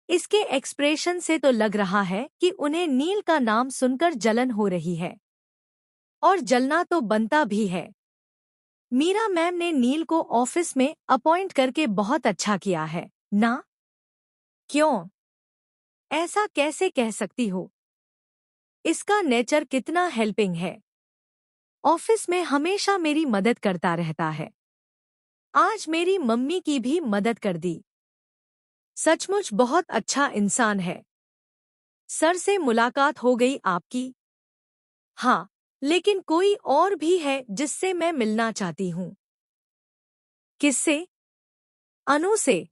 इसके एक्सप्रेशन से तो लग रहा है कि उन्हें नील का नाम सुनकर जलन हो रही है, और जलना तो बनता भी है। मीरा मैम ने नील को ऑफिस में अपॉइंट करके बहुत अच्छा किया है ना? क्यों? ऐसा कैसे कह सकती हो? इसका नेचर कितना हेल्पिंग है। ऑफिस में हमेशा मेरी मदद करता रहता है। आज मेरी मम्मी की भी मदद कर दी। सचमुच बहुत अच्छा इंसान है। सर से मुलाकात हो गई आपकी? हाँ, लेकिन कोई और भी है जिससे मैं मिलना चाहती हूँ। किससे? अनु से।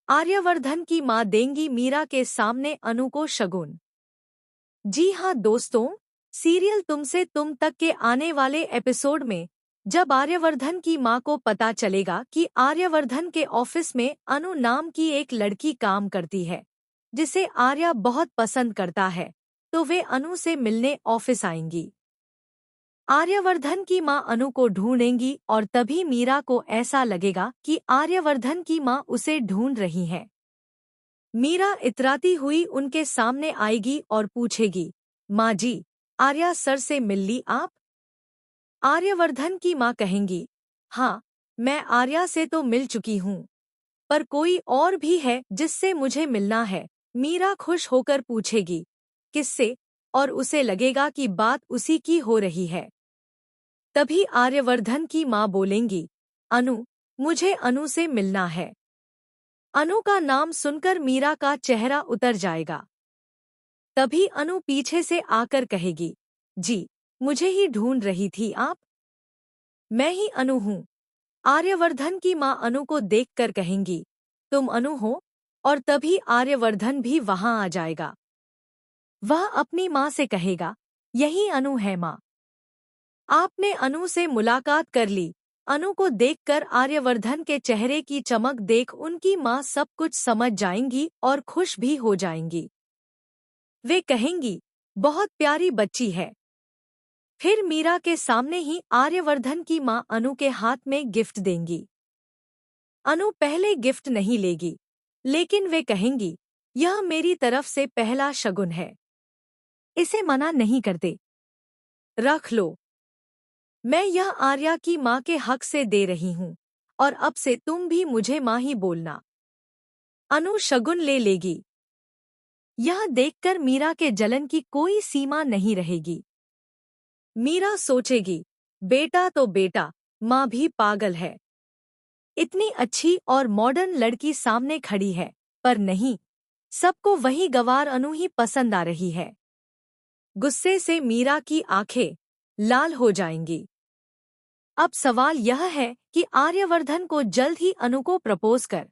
आर्यवर्धन की माँ देंगी मीरा के सामने अनु को शगुन। जी हाँ दोस्तों, सीरियल तुमसे तुम तक के आने वाले एपिसोड में जब आर्यवर्धन की माँ को पता चलेगा कि आर्यवर्धन के ऑफिस में अनु नाम की एक लड़की काम करती है जिसे आर्या बहुत पसंद करता है, तो वे अनु से मिलने ऑफिस आएंगी। आर्यवर्धन की माँ अनु को ढूंढेंगी और तभी मीरा को ऐसा लगेगा कि आर्यवर्धन की माँ उसे ढूंढ रही है। मीरा इतराती हुई उनके सामने आएगी और पूछेगी, माँ जी, आर्या सर से मिल ली आप? आर्यवर्धन की माँ कहेंगी, हाँ, मैं आर्या से तो मिल चुकी हूँ, पर कोई और भी है जिससे मुझे मिलना है। मीरा खुश होकर पूछेगी, किससे? और उसे लगेगा कि बात उसी की हो रही है। तभी आर्यवर्धन की माँ बोलेंगी, अनु, मुझे अनु से मिलना है। अनु का नाम सुनकर मीरा का चेहरा उतर जाएगा। तभी अनु पीछे से आकर कहेगी, जी, मुझे ही ढूंढ रही थी आप? मैं ही अनु हूँ। आर्यवर्धन की माँ अनु को देखकर कहेंगी, तुम अनु हो? और तभी आर्यवर्धन भी वहां आ जाएगा। वह अपनी माँ से कहेगा, यही अनु है माँ। आपने अनु से मुलाकात कर ली। अनु को देखकर आर्यवर्धन के चेहरे की चमक देख उनकी माँ सब कुछ समझ जाएंगी और खुश भी हो जाएंगी। वे कहेंगी, बहुत प्यारी बच्ची है। फिर मीरा के सामने ही आर्यवर्धन की माँ अनु के हाथ में गिफ्ट देंगी। अनु पहले गिफ्ट नहीं लेगी, लेकिन वे कहेंगी, यह मेरी तरफ से पहला शगुन है। इसे मना नहीं करते। रख लो। मैं यह आर्या की माँ के हक से दे रही हूँ, और अब से तुम भी मुझे माँ ही बोलना। अनु शगुन ले लेगी। यह देखकर मीरा के जलन की कोई सीमा नहीं रहेगी। मीरा सोचेगी, बेटा तो बेटा, माँ भी पागल है। इतनी अच्छी और मॉडर्न लड़की सामने खड़ी है, पर नहीं, सबको वही गंवार अनु ही पसंद आ रही है। गुस्से से मीरा की आंखें लाल हो जाएंगी। अब सवाल यह है कि आर्यवर्धन को जल्द ही अनु को प्रपोज कर